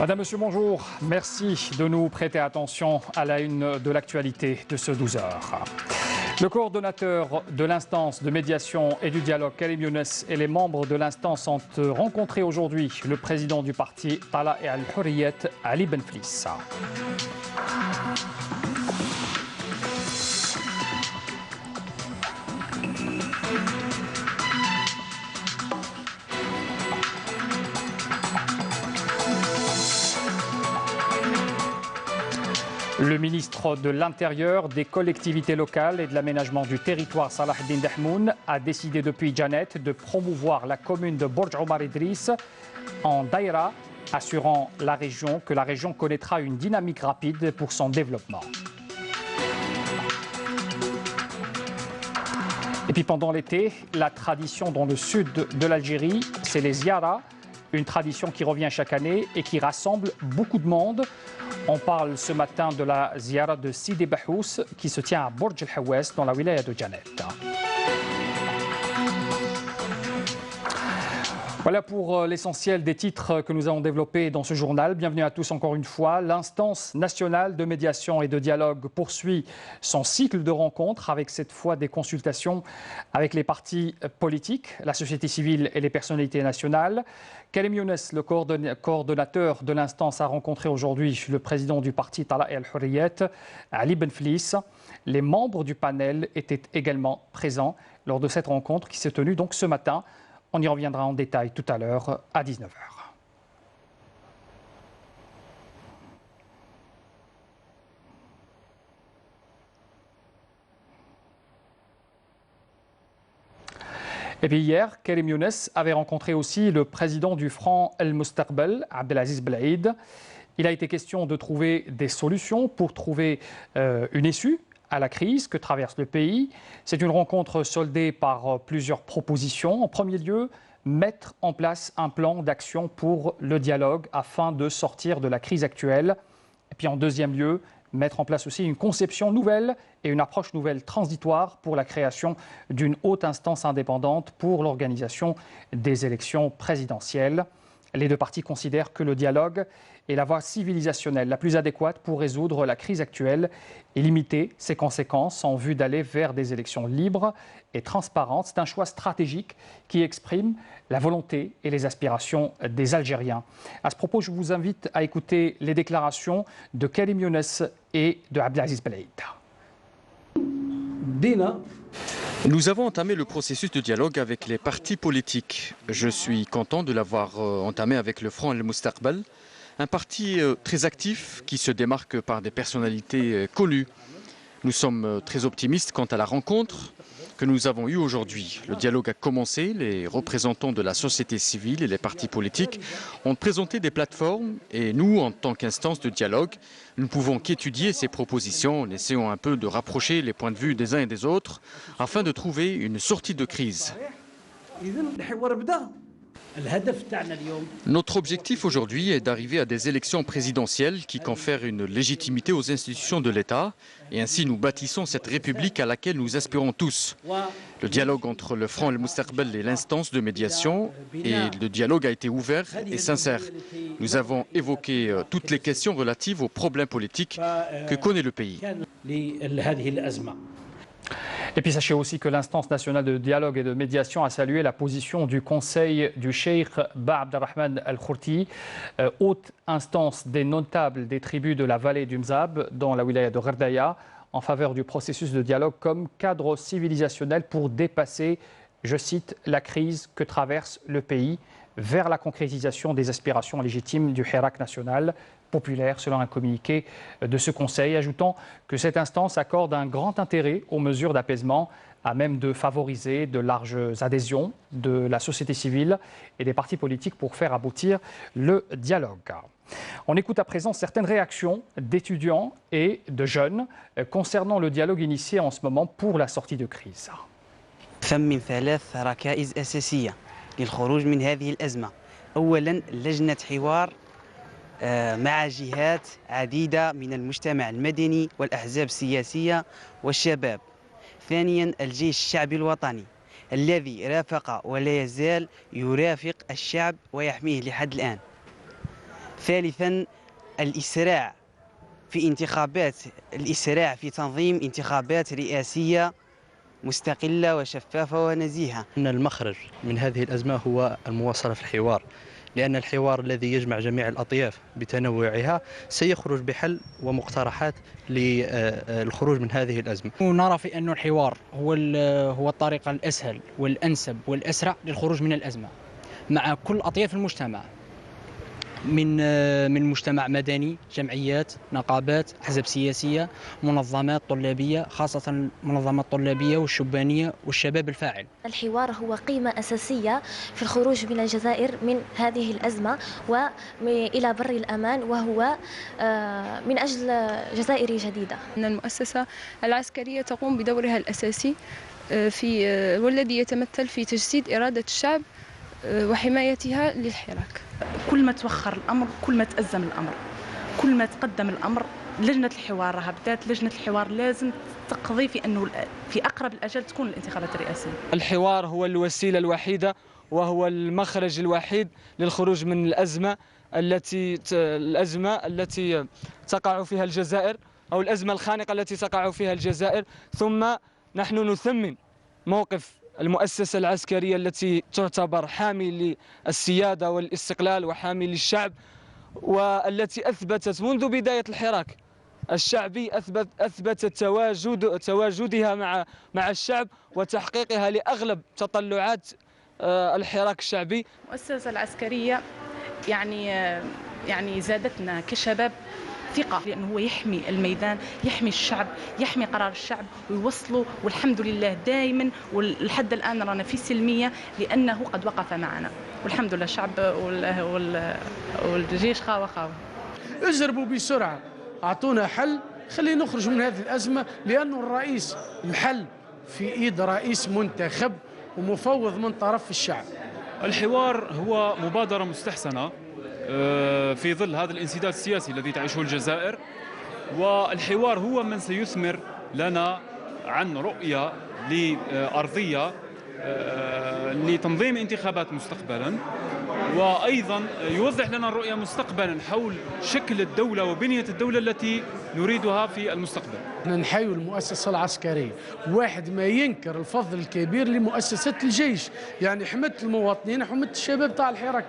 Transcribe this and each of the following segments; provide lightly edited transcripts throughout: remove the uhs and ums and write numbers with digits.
Madame, Monsieur, bonjour. Merci de nous prêter attention à la une de l'actualité de ce 12h. Le coordonnateur de l'instance de médiation et du dialogue, Karim Younes, et les membres de l'instance ont rencontré aujourd'hui le président du parti Tala et Al-Hurriyet, Ali Benflis. Le ministre de l'Intérieur, des collectivités locales et de l'aménagement du territoire, Salah Eddine Dahmoun, a décidé depuis Janet de promouvoir la commune de Borj Omar Idriss en Daïra, assurant que la région connaîtra une dynamique rapide pour son développement. Et puis pendant l'été, la tradition dans le sud de l'Algérie, c'est les ziyaras, une tradition qui revient chaque année et qui rassemble beaucoup de monde. On parle ce matin de la ziyara de Sidi Bahous qui se tient à Borj El Hawes dans la wilaya de Janet. Voilà pour l'essentiel des titres que nous avons développés dans ce journal. Bienvenue à tous encore une fois. L'instance nationale de médiation et de dialogue poursuit son cycle de rencontres avec cette fois des consultations avec les partis politiques, la société civile et les personnalités nationales. Karim Younes, le coordonnateur de l'instance, a rencontré aujourd'hui le président du parti Tala et Al-Hurriyet, Ali Benflis. Les membres du panel étaient également présents lors de cette rencontre qui s'est tenue donc ce matin. On y reviendra en détail tout à l'heure à 19h. Et puis hier, Karim Younes avait rencontré aussi le président du Front El Mustaqbal, Abdelaziz Belaïd. Il a été question de trouver des solutions pour trouver une issue à la crise que traverse le pays. C'est une rencontre soldée par plusieurs propositions. En premier lieu, mettre en place un plan d'action pour le dialogue afin de sortir de la crise actuelle. Et puis en deuxième lieu, mettre en place aussi une conception nouvelle et une approche nouvelle transitoire pour la création d'une haute instance indépendante pour l'organisation des élections présidentielles. Les deux parties considèrent que le dialogue est la voie civilisationnelle la plus adéquate pour résoudre la crise actuelle et limiter ses conséquences en vue d'aller vers des élections libres et transparentes. C'est un choix stratégique qui exprime la volonté et les aspirations des Algériens. À ce propos, je vous invite à écouter les déclarations de Karim Younes et de Abdelaziz Belaïd. Nous avons entamé le processus de dialogue avec les partis politiques. Je suis content de l'avoir entamé avec le Front El Mustaqbal, un parti très actif qui se démarque par des personnalités connues. Nous sommes très optimistes quant à la rencontre que nous avons eue aujourd'hui. Le dialogue a commencé, les représentants de la société civile et les partis politiques ont présenté des plateformes et nous, en tant qu'instance de dialogue, nous ne pouvons qu'étudier ces propositions en essayant un peu de rapprocher les points de vue des uns et des autres afin de trouver une sortie de crise. Notre objectif aujourd'hui est d'arriver à des élections présidentielles qui confèrent une légitimité aux institutions de l'État et ainsi nous bâtissons cette république à laquelle nous aspirons tous. Le dialogue entre le Front El Mustaqbal et l'instance de médiation et le dialogue a été ouvert et sincère. Nous avons évoqué toutes les questions relatives aux problèmes politiques que connaît le pays. Et puis sachez aussi que l'instance nationale de dialogue et de médiation a salué la position du conseil du Cheikh Ba Abdelrahman Al-Khourti, haute instance des notables des tribus de la vallée du Mzab dans la wilaya de Gherdaya, en faveur du processus de dialogue comme cadre civilisationnel pour dépasser, je cite, la crise que traverse le pays vers la concrétisation des aspirations légitimes du Hirak national populaire, selon un communiqué de ce Conseil, ajoutant que cette instance accorde un grand intérêt aux mesures d'apaisement à même de favoriser de larges adhésions de la société civile et des partis politiques pour faire aboutir le dialogue. On écoute à présent certaines réactions d'étudiants et de jeunes concernant le dialogue initié en ce moment pour la sortie de crise. من ثلاث ركائز أساسية للخروج من هذه الأزمة. أولاً لجنة حوار مع جهات عديدة من المجتمع المدني والأحزاب السياسية والشباب. ثانياً الجيش الشعبي الوطني الذي رافق ولا يزال يرافق الشعب ويحميه لحد الآن. ثالثا الإسراع في تنظيم انتخابات رئاسية مستقلة وشفافة ونزيهة. أن المخرج من هذه الأزمة هو المواصلة في الحوار، لأن الحوار الذي يجمع جميع الأطياف بتنوعها سيخرج بحل ومقترحات للخروج من هذه الأزمة. نرى في أن الحوار هو الطريقة الأسهل والأنسب والأسرع للخروج من الأزمة مع كل أطياف المجتمع، من مجتمع مدني، جمعيات، نقابات، أحزاب سياسية، منظمات طلابية، خاصة المنظمات الطلابية والشبانية والشباب الفاعل. الحوار هو قيمة أساسية في الخروج من الجزائر من هذه الأزمة وإلى بر الأمان، وهو من أجل جزائر جديدة. أن المؤسسة العسكرية تقوم بدورها الأساسي والذي يتمثل في تجسيد إرادة الشعب وحمايتها للحراك. كل ما توخر الأمر كل ما تأزم الأمر، كل ما تقدم الأمر. لجنة الحوار راها بدات، لجنة الحوار لازم تقضي في أنه في أقرب الأجل تكون الانتخابات الرئاسية. الحوار هو الوسيلة الوحيدة وهو المخرج الوحيد للخروج من الأزمة التي تقع فيها الجزائر، أو الأزمة الخانقة التي تقع فيها الجزائر. ثم نحن نثمن موقف المؤسسة العسكرية التي تعتبر حامي للسيادة والاستقلال وحامي للشعب، والتي أثبتت منذ بداية الحراك الشعبي أثبتت تواجدها مع الشعب وتحقيقها لأغلب تطلعات الحراك الشعبي. المؤسسة العسكرية يعني زادتنا كشباب ثقة، لأنه هو يحمي الميدان، يحمي الشعب، يحمي قرار الشعب ويوصله، والحمد لله دائما ولحد الآن رانا في سلمية لأنه قد وقف معنا، والحمد لله الشعب والجيش خاوة. اجربوا بسرعة، أعطونا حل، خلينا نخرج من هذه الأزمة، لأنه الرئيس الحل في إيد رئيس منتخب ومفوض من طرف الشعب. الحوار هو مبادرة مستحسنة في ظل هذا الانسداد السياسي الذي تعيشه الجزائر، والحوار هو من سيثمر لنا عن رؤية لأرضية لتنظيم انتخابات مستقبلا، وأيضا يوضح لنا الرؤية مستقبلا حول شكل الدولة وبنية الدولة التي نريدها في المستقبل. نحيي المؤسسة العسكرية، واحد ما ينكر الفضل الكبير لمؤسسة الجيش، يعني حمت المواطنين، حمت الشباب تاع الحراك.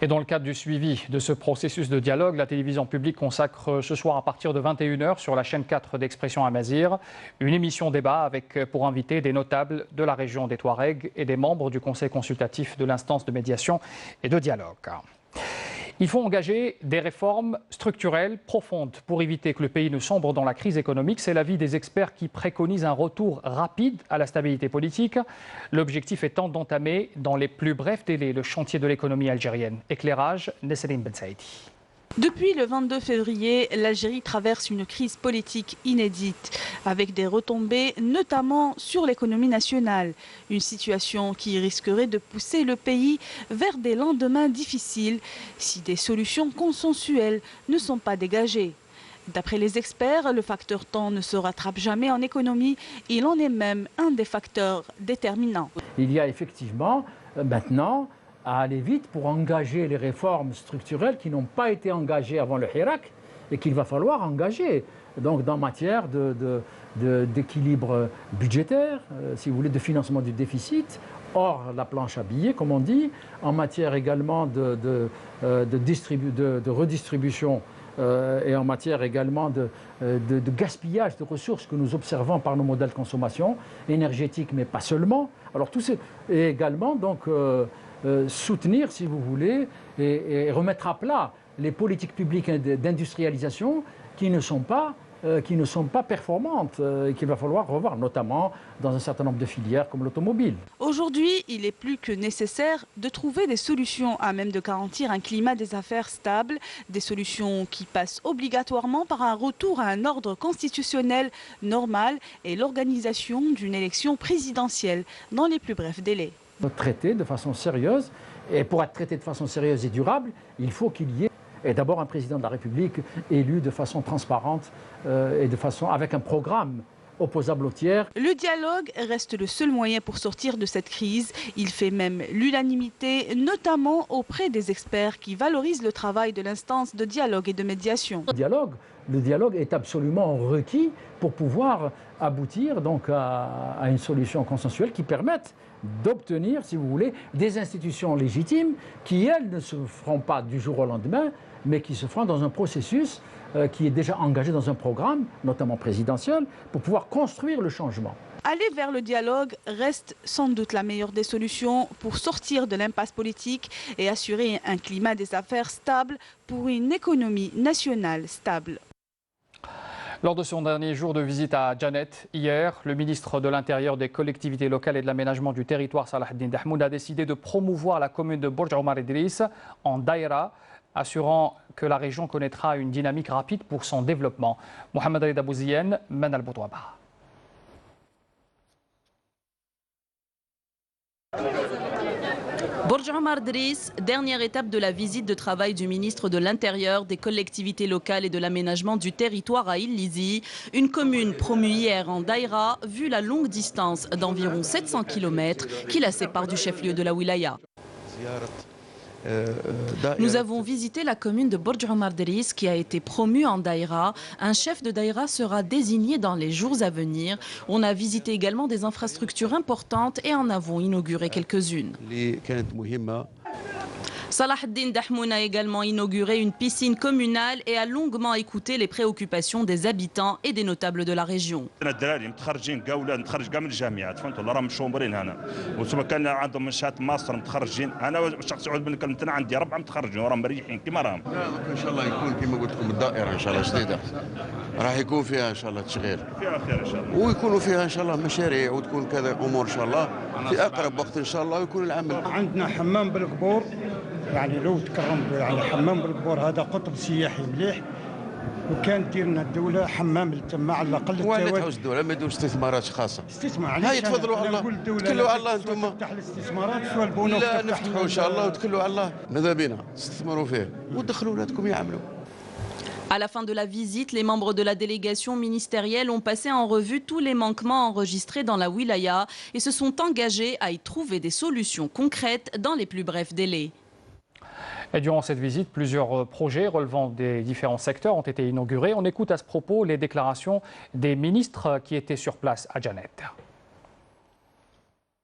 Et dans le cadre du suivi de ce processus de dialogue, la télévision publique consacre ce soir à partir de 21h sur la chaîne 4 d'Expression Amazigh une émission débat avec pour invité des notables de la région des Touaregs et des membres du conseil consultatif de l'instance de médiation et de dialogue. Il faut engager des réformes structurelles profondes pour éviter que le pays ne sombre dans la crise économique. C'est l'avis des experts qui préconisent un retour rapide à la stabilité politique. L'objectif étant d'entamer dans les plus brefs délais le chantier de l'économie algérienne. Éclairage, Nesrine Ben Saïdi. Depuis le 22 février, l'Algérie traverse une crise politique inédite, avec des retombées notamment sur l'économie nationale. Une situation qui risquerait de pousser le pays vers des lendemains difficiles si des solutions consensuelles ne sont pas dégagées. D'après les experts, le facteur temps ne se rattrape jamais en économie. Il en est même un des facteurs déterminants. Il y a effectivement maintenant à aller vite pour engager les réformes structurelles qui n'ont pas été engagées avant le Hirak et qu'il va falloir engager. Donc en matière d'équilibre budgétaire, si vous voulez, de financement du déficit, hors la planche à billets, comme on dit, en matière également de redistribution et en matière également de gaspillage de ressources que nous observons par nos modèles de consommation énergétique, mais pas seulement. Alors tout et également donc soutenir, si vous voulez, et remettre à plat les politiques publiques d'industrialisation qui ne sont pas performantes et qu'il va falloir revoir, notamment dans un certain nombre de filières comme l'automobile. Aujourd'hui, il est plus que nécessaire de trouver des solutions à même de garantir un climat des affaires stable, des solutions qui passent obligatoirement par un retour à un ordre constitutionnel normal et l'organisation d'une élection présidentielle dans les plus brefs délais. Traité de façon sérieuse, et pour être traité de façon sérieuse et durable, il faut qu'il y ait d'abord un président de la République élu de façon transparente et avec un programme opposable au tiers. Le dialogue reste le seul moyen pour sortir de cette crise. Il fait même l'unanimité, notamment auprès des experts qui valorisent le travail de l'instance de dialogue et de médiation. Le dialogue est absolument requis pour pouvoir aboutir donc à une solution consensuelle qui permette d'obtenir, si vous voulez, des institutions légitimes qui, elles, ne se feront pas du jour au lendemain, mais qui se feront dans un processus qui est déjà engagé dans un programme, notamment présidentiel, pour pouvoir construire le changement. Aller vers le dialogue reste sans doute la meilleure des solutions pour sortir de l'impasse politique et assurer un climat des affaires stable pour une économie nationale stable. Lors de son dernier jour de visite à Janet, hier, le ministre de l'Intérieur, des collectivités locales et de l'aménagement du territoire, Salah Eddine Dahmoud, a décidé de promouvoir la commune de Bourj Omar Idriss en Daïra, assurant que la région connaîtra une dynamique rapide pour son développement. Mohamed Rida Bouzienne, Manal Boutouaba. Bourj Omar Idriss, dernière étape de la visite de travail du ministre de l'Intérieur, des collectivités locales et de l'aménagement du territoire à Il-Lizi, une commune promue hier en Daïra, vu la longue distance d'environ 700 km qui la sépare du chef-lieu de la wilaya. Nous avons visité la commune de Bourj Omar Idriss qui a été promue en Daïra. Un chef de Daïra sera désigné dans les jours à venir. On a visité également des infrastructures importantes et en avons inauguré quelques-unes. Salah Eddine Dahmoud a également inauguré une piscine communale et a longuement écouté les préoccupations des habitants et des notables de la région. راح يكون فيها ان شاء الله تشغيل ويكونوا فيها ان شاء الله مشاريع وتكون كذا امور ان شاء الله في اقرب وقت ان شاء الله ويكون العمل. عندنا حمام بالقبور، يعني لو تكرم يعني حمام بالقبور هذا قطب سياحي مليح، وكانت دير لنا الدوله حمام للتما على الاقل. وين تحوس الدوله ما يديروا استثمارات خاصه؟ استثمار هاي تفضلوا على الله، تكلوا على الله انتم. تفتح الاستثمارات شو البنوك لا نفتحوا ان شاء الله وتكلوا على الله، ماذا بينا استثمروا فيه ودخلوا اولادكم يعملوا. À la fin de la visite, les membres de la délégation ministérielle ont passé en revue tous les manquements enregistrés dans la wilaya et se sont engagés à y trouver des solutions concrètes dans les plus brefs délais. Et durant cette visite, plusieurs projets relevant des différents secteurs ont été inaugurés. On écoute à ce propos les déclarations des ministres qui étaient sur place à Janet.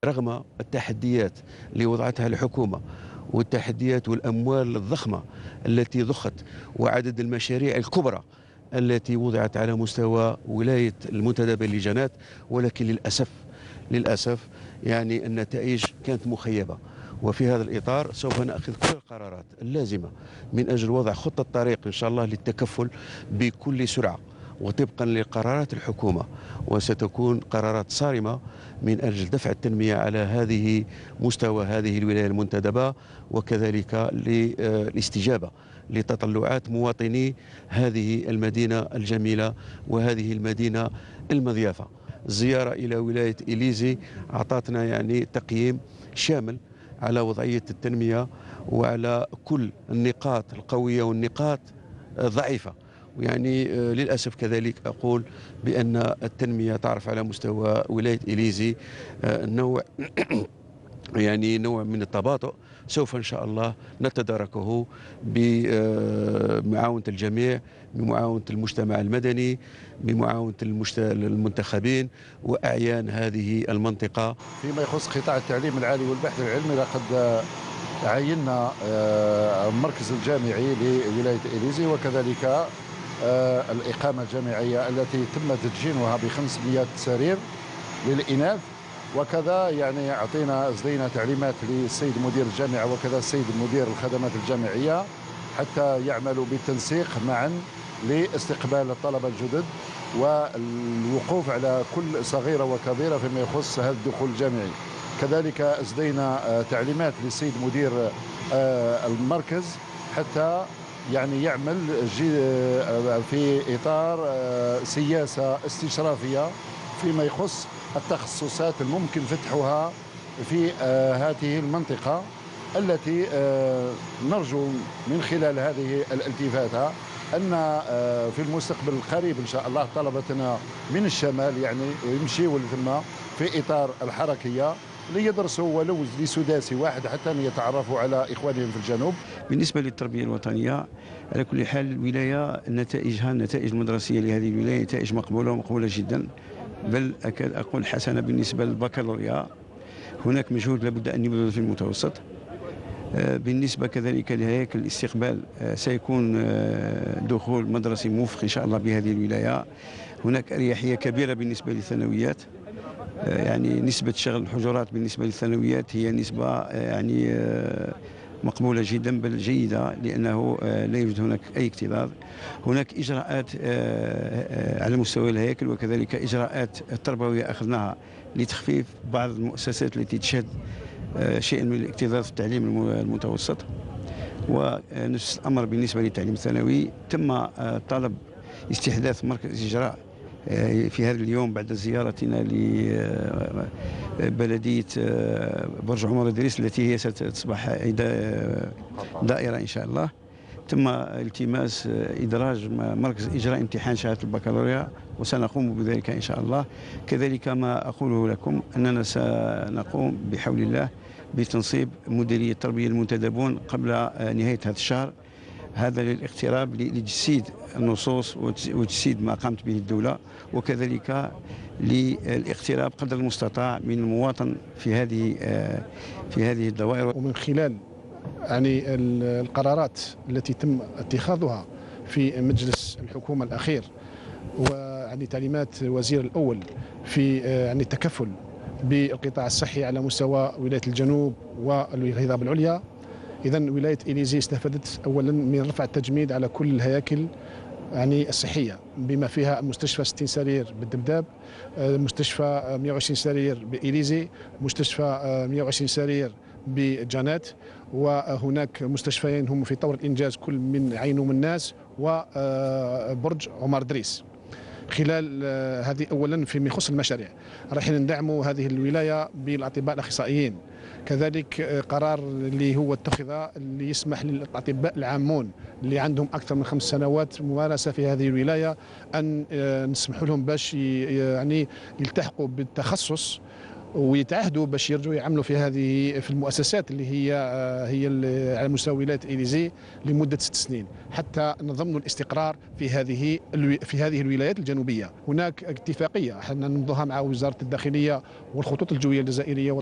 رغم التحديات اللي وضعتها الحكومة والتحديات والأموال الضخمة التي ضخت وعدد المشاريع الكبرى التي وضعت على مستوى ولاية المنتدبة لجنات، ولكن للأسف يعني النتائج كانت مخيبة. وفي هذا الإطار سوف نأخذ كل القرارات اللازمة من أجل وضع خطة طريق إن شاء الله للتكفل بكل سرعة وطبقا لقرارات الحكومة، وستكون قرارات صارمة من أجل دفع التنمية على هذه مستوى هذه الولاية المنتدبة، وكذلك للاستجابة لتطلعات مواطني هذه المدينة الجميلة وهذه المدينة المضيافة. الزيارة إلى ولاية إليزي أعطتنا يعني تقييم شامل على وضعية التنمية وعلى كل النقاط القوية والنقاط الضعيفة. يعني للأسف كذلك أقول بأن التنمية تعرف على مستوى ولاية إليزي نوع يعني نوع من التباطؤ، سوف إن شاء الله نتداركه بمعاونة الجميع، بمعاونة المجتمع المدني، بمعاونة المنتخبين وأعيان هذه المنطقة. فيما يخص قطاع التعليم العالي والبحث العلمي، لقد عينا المركز الجامعي لولاية إليزي وكذلك الإقامة الجامعية التي تم تدشينها ب500 سرير للإناث، وكذا يعني أصدينا تعليمات للسيد مدير الجامعة وكذا السيد مدير الخدمات الجامعية حتى يعملوا بالتنسيق معا لاستقبال الطلبة الجدد والوقوف على كل صغيرة وكبيرة فيما يخص هذا الدخول الجامعي. كذلك أصدينا تعليمات للسيد مدير المركز حتى يعني يعمل في إطار سياسة استشرافية فيما يخص التخصصات الممكن فتحها في هذه المنطقة التي نرجو من خلال هذه الالتفاتة أن في المستقبل القريب إن شاء الله طلبتنا من الشمال يعني يمشيوا لثم في إطار الحركية ليدرسوا ولو لسداسي واحد حتى يتعرفوا على إخوانهم في الجنوب. بالنسبة للتربية الوطنية على كل حال الولاية نتائجها النتائج المدرسية لهذه الولاية نتائج مقبولة ومقبولة جدا، بل أكاد أقول حسنة بالنسبة للبكالوريا. هناك مجهود لابد أن يبذل في المتوسط. بالنسبة كذلك لهياكل الاستقبال سيكون دخول مدرسي موفق إن شاء الله بهذه الولاية. هناك أريحية كبيرة بالنسبة للثانويات، يعني نسبة شغل الحجرات بالنسبة للثانويات هي نسبة يعني مقبولة جدا بل جيدة، لأنه لا يوجد هناك أي اكتظاظ. هناك إجراءات على مستوى الهياكل وكذلك إجراءات تربوية أخذناها لتخفيف بعض المؤسسات التي تشهد شيء من الاكتظاظ في التعليم المتوسط. ونفس الأمر بالنسبة للتعليم الثانوي، تم طلب استحداث مركز إجراء في هذا اليوم بعد زيارتنا لبلدية برج عمر إدريس التي هي ستصبح دائرة إن شاء الله. تم التماس إدراج مركز إجراء امتحان شهادة البكالوريا وسنقوم بذلك إن شاء الله. كذلك ما أقوله لكم أننا سنقوم بحول الله بتنصيب مديرية التربية المنتدبون قبل نهاية هذا الشهر، هذا للاقتراب لتجسيد النصوص وتجسيد ما قامت به الدولة، وكذلك للاقتراب قدر المستطاع من المواطن في هذه الدوائر. ومن خلال يعني القرارات التي تم اتخاذها في مجلس الحكومة الأخير ويعني تعليمات الوزير الأول في يعني التكفل بالقطاع الصحي على مستوى ولاية الجنوب والهضاب العليا، إذن ولاية إليزي استفادت أولا من رفع التجميد على كل الهياكل يعني الصحية، بما فيها مستشفى 60 سرير بالدبداب، مستشفى 120 سرير بإليزي، مستشفى 120 سرير بجانات، وهناك مستشفيين هم في طور الإنجاز كل من عين ومناس وبرج عمر إدريس. خلال هذه أولا فيما يخص المشاريع راح ندعموا هذه الولاية بالأطباء الأخصائيين. كذلك قرار اللي هو اتخذ اللي يسمح للأطباء العامون اللي عندهم أكثر من 5 سنوات ممارسة في هذه الولاية أن نسمح لهم باش يعني يلتحقوا بالتخصص ويتعهدوا باش يرجعوا يعملوا في المؤسسات اللي هي على مستوى ولايه إليزي لمده 6 سنين حتى نضمن الاستقرار في هذه الولايات الجنوبيه. هناك اتفاقيه حنا نمضوها مع وزاره الداخليه والخطوط الجويه الجزائريه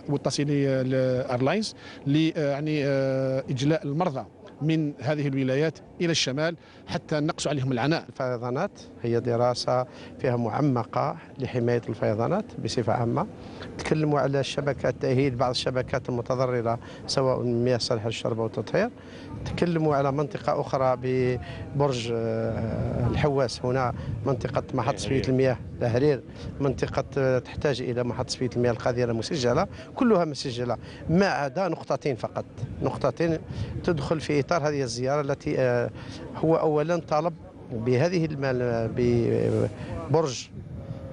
والتصيليه الايرلاينز يعني اجلاء المرضى من هذه الولايات إلى الشمال حتى نقص عليهم العناء. الفيضانات هي دراسة فيها معمقة لحماية الفيضانات بصفة عامة. تكلموا على الشبكات، تأهيل بعض الشبكات المتضررة سواء من مياه صالحة للشرب والتطهير. تكلموا على منطقة أخرى ببرج الحواس، هنا منطقة محطة تصفية المياه الهرير، منطقة تحتاج إلى محطة تصفية المياه القاذرة مسجلة، كلها مسجلة ما عدا نقطتين فقط، نقطتين تدخل في إطار هذه الزيارة التي هو أولا طلب بهذه المال ببرج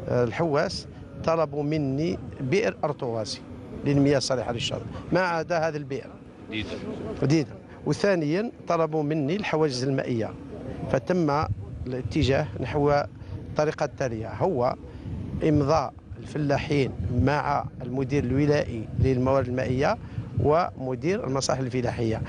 الحواس، طلبوا مني بئر أرطوغاسي للمياه الصالحة للشرب ما عدا هذا البئر جديدا. وثانيا طلبوا مني الحواجز المائية، فتم الاتجاه نحو الطريقة التالية، هو إمضاء الفلاحين مع المدير الولائي للموارد المائية ومدير المصالح الفلاحية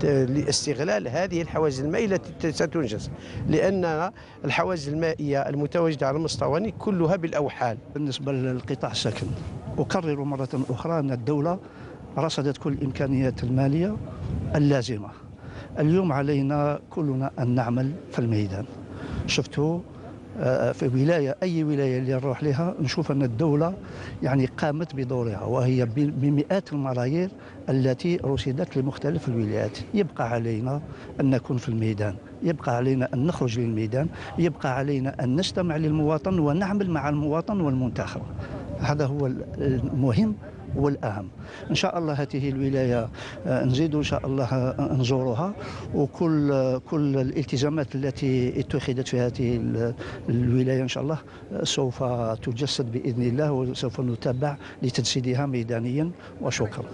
لاستغلال هذه الحواجز المائية التي ستنجز، لأن الحواجز المائية المتواجدة على المستوى كلها بالأوحال. بالنسبة للقطاع السكن، أكرر مرة أخرى أن الدولة رصدت كل الإمكانيات المالية اللازمة. اليوم علينا كلنا أن نعمل في الميدان. شفتوا في ولاية، أي ولاية اللي نروح لها نشوف أن الدولة يعني قامت بدورها، وهي بمئات الملايير التي رصدت لمختلف الولايات. يبقى علينا أن نكون في الميدان، يبقى علينا أن نخرج للميدان، يبقى علينا أن نستمع للمواطن ونعمل مع المواطن والمنتخب. هذا هو المهم والأهم. إن شاء الله هذه الولاية نزيد إن شاء الله نزورها، وكل الالتزامات التي اتخذت في هذه الولاية إن شاء الله سوف تجسد بإذن الله، وسوف نتابع لتجسيدها ميدانيا. وشكرا.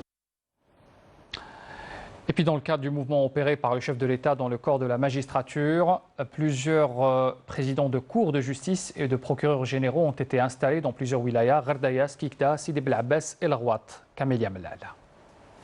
Et puis dans le cadre du mouvement opéré par le chef de l'État dans le corps de la magistrature, plusieurs présidents de cours de justice et de procureurs généraux ont été installés dans plusieurs wilayas, Ghardaya, Skikda, Sidi Bel Abbas et Larwat. Camélia Mellal.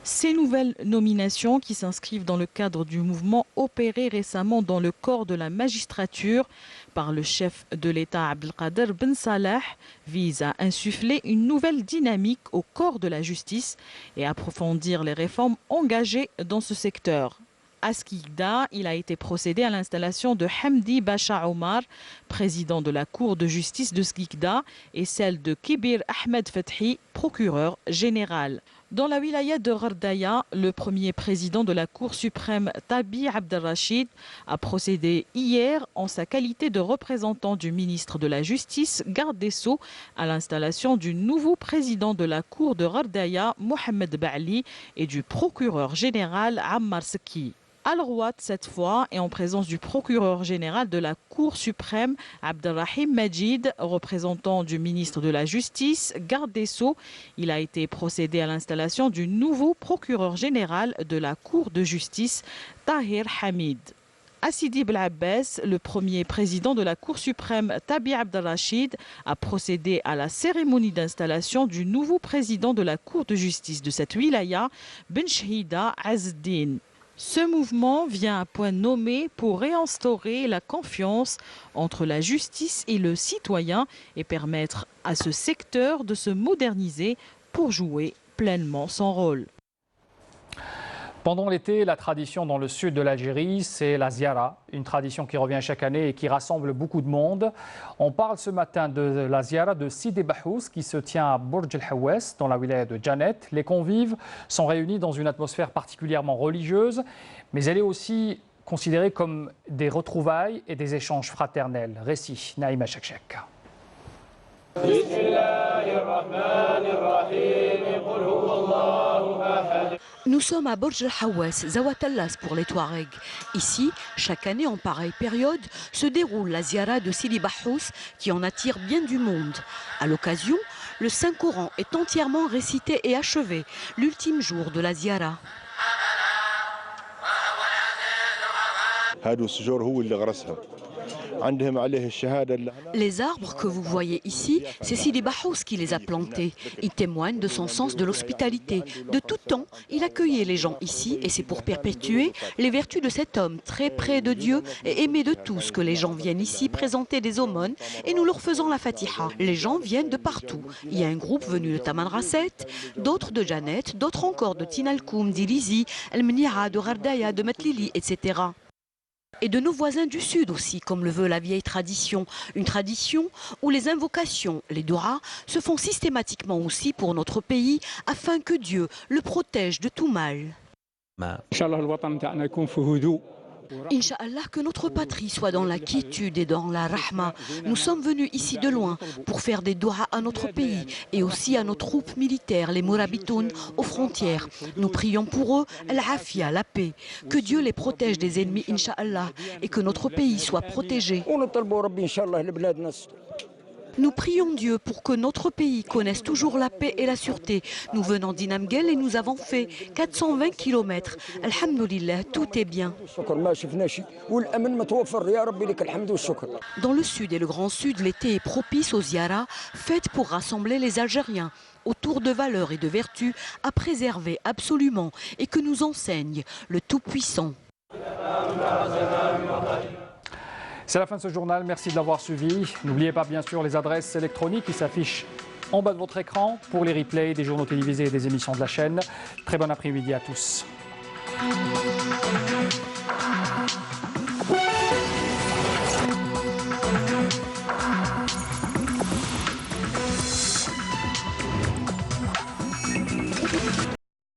Ces nouvelles nominations qui s'inscrivent dans le cadre du mouvement opéré récemment dans le corps de la magistrature par le chef de l'État Abdelkader Ben Salah visent à insuffler une nouvelle dynamique au corps de la justice et approfondir les réformes engagées dans ce secteur. À Skikda, il a été procédé à l'installation de Hamdi Bacha Omar, président de la Cour de justice de Skikda, et celle de Kibir Ahmed Fethi, procureur général. Dans la wilaya de Ghardaya, le premier président de la Cour suprême, Tabi Abdelrachid, a procédé hier, en sa qualité de représentant du ministre de la Justice, garde des Sceaux, à l'installation du nouveau président de la Cour de Ghardaya, Mohamed Ba'li, et du procureur général, Ammar Seki. À Larwat, cette fois, et en présence du procureur général de la Cour suprême, Abdelrahim Majid, représentant du ministre de la Justice, garde des Sceaux, il a été procédé à l'installation du nouveau procureur général de la Cour de justice, Tahir Hamid. À Sidi Bel Abbas, le premier président de la Cour suprême, Tabi Abdelrachid, a procédé à la cérémonie d'installation du nouveau président de la Cour de justice de cette wilaya, Ben Shhida Azzdin. Ce mouvement vient à point nommé pour réinstaurer la confiance entre la justice et le citoyen et permettre à ce secteur de se moderniser pour jouer pleinement son rôle. Pendant l'été, la tradition dans le sud de l'Algérie, c'est la ziara, une tradition qui revient chaque année et qui rassemble beaucoup de monde. On parle ce matin de la ziara de Sidi Bahous qui se tient à Bourj El Hawes, dans la wilaya de Janet. Les convives sont réunis dans une atmosphère particulièrement religieuse, mais elle est aussi considérée comme des retrouvailles et des échanges fraternels. Récit Naïma Chakchak. Nous sommes à Bourj El Hawes, Zawatallas pour les Touaregs. Ici, chaque année en pareille période, se déroule la ziara de Sidi Bahous qui en attire bien du monde. À l'occasion, le Saint-Coran est entièrement récité et achevé, l'ultime jour de la ziara. Les arbres que vous voyez ici, c'est Sidi Bahous qui les a plantés. Il témoigne de son sens de l'hospitalité. De tout temps, il accueillait les gens ici et c'est pour perpétuer les vertus de cet homme très près de Dieu et aimé de tous que les gens viennent ici présenter des aumônes et nous leur faisons la Fatiha. Les gens viennent de partout. Il y a un groupe venu de Taman Rasset, d'autres de Janet, d'autres encore de Tinalkoum, d'Ilizi, El Mniha, de Ghardaya, de Metlili, etc. Et de nos voisins du Sud aussi, comme le veut la vieille tradition. Une tradition où les invocations, les doras, se font systématiquement aussi pour notre pays, afin que Dieu le protège de tout mal. Inch'Allah, que notre patrie soit dans la quiétude et dans la rahma. Nous sommes venus ici de loin pour faire des doigts à notre pays et aussi à nos troupes militaires, les Morabitoun, aux frontières. Nous prions pour eux al-afia, la paix. Que Dieu les protège des ennemis, Inch'Allah, et que notre pays soit protégé. Nous prions Dieu pour que notre pays connaisse toujours la paix et la sûreté. Nous venons d'Inamguel et nous avons fait 420 km. Alhamdulillah, tout est bien. Dans le sud et le grand sud, l'été est propice aux ziyaras, faites pour rassembler les Algériens autour de valeurs et de vertus à préserver absolument et que nous enseigne le Tout-Puissant. C'est la fin de ce journal, merci de l'avoir suivi. N'oubliez pas bien sûr les adresses électroniques qui s'affichent en bas de votre écran pour les replays des journaux télévisés et des émissions de la chaîne. Très bon après-midi à tous.